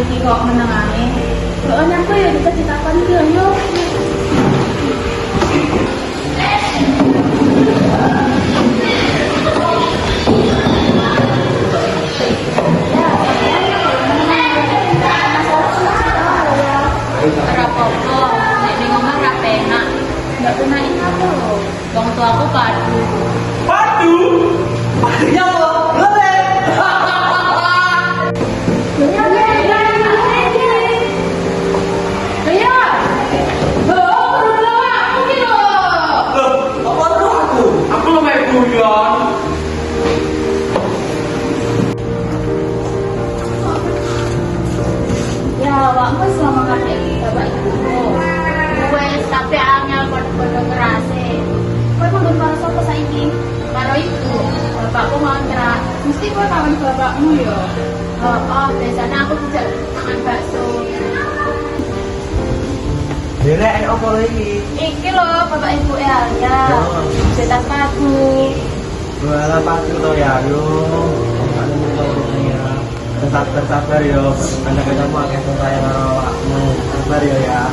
iki kok meneng ae. Soalnya aku ya dicita-citakan iki yo. Ora apa-apa, nek ning omah ra penak. Enggak pernah ini apa loh. Wong tuaku padu. Padu? Padunya apa? Lele! Loh, apa tuh aku? Aku lo main guyon. Ya, awakmu selama ngadek bapak ibumu. Wes tapi angel padha-padha kerase. Kowe manggon karo sapa saiki? Karo itu, bapakku ngontrak. Mesti kowe kawan bapakmu ya. Oh, biasanya aku bisa makan bakso. Dele, apa lagi? Iki loh, bapak ibu Elia. Cetak padu. Jualan padu tuh ya, yo. Sabar yo. Anak ketemu akeh sayang karo awakmu. Sabar yo ya.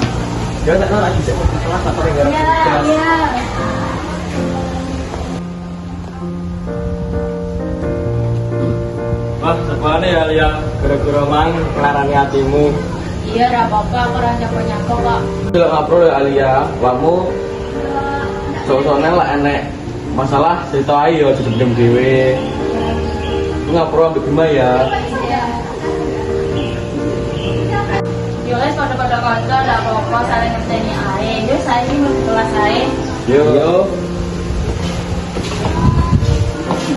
Yo tak lagi sik kelas sabar ya. Iya. Wah, sepane ya Lia, gara-gara mang ngelarani hatimu. Iya, ra apa-apa, aku ora nyapa-nyapa kok. Bilang ngapro ya Alia, kamu soalnya lah enek masalah cerita ayo dendam dewe. Ngapro ambil gimana ya? Yo wes pada kanca ndak apa-apa saling ngerteni ae. Yo saiki mlebu kelas ae. Yo.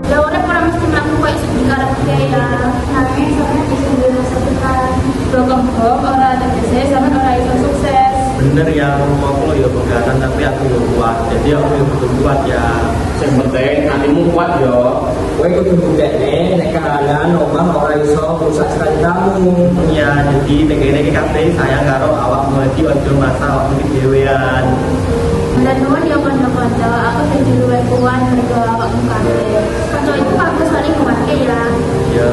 Ya udah orang mesti mlaku kok iso digarap ya. Nangis sampe bisa dirasakan. Kembang ora tegese sampe ora iso sukses. Bener ya, rumahku ya pegatan tapi aku ya kuat. Jadi aku ya butuh kuat ya. Yang penting hatimu kuat yo. Kowe kudu buktekne nek kahanan omah ora iso rusak sekali kamu. Ya, jadi tegene iki kabeh sayang karo awakmu iki ojo masa awakmu iki dhewean. Dan nuwun ya kanca-kanca, aku dadi luwih kuat mergo awakmu kabeh. Kanca itu aku saling kuatke ya. Ya.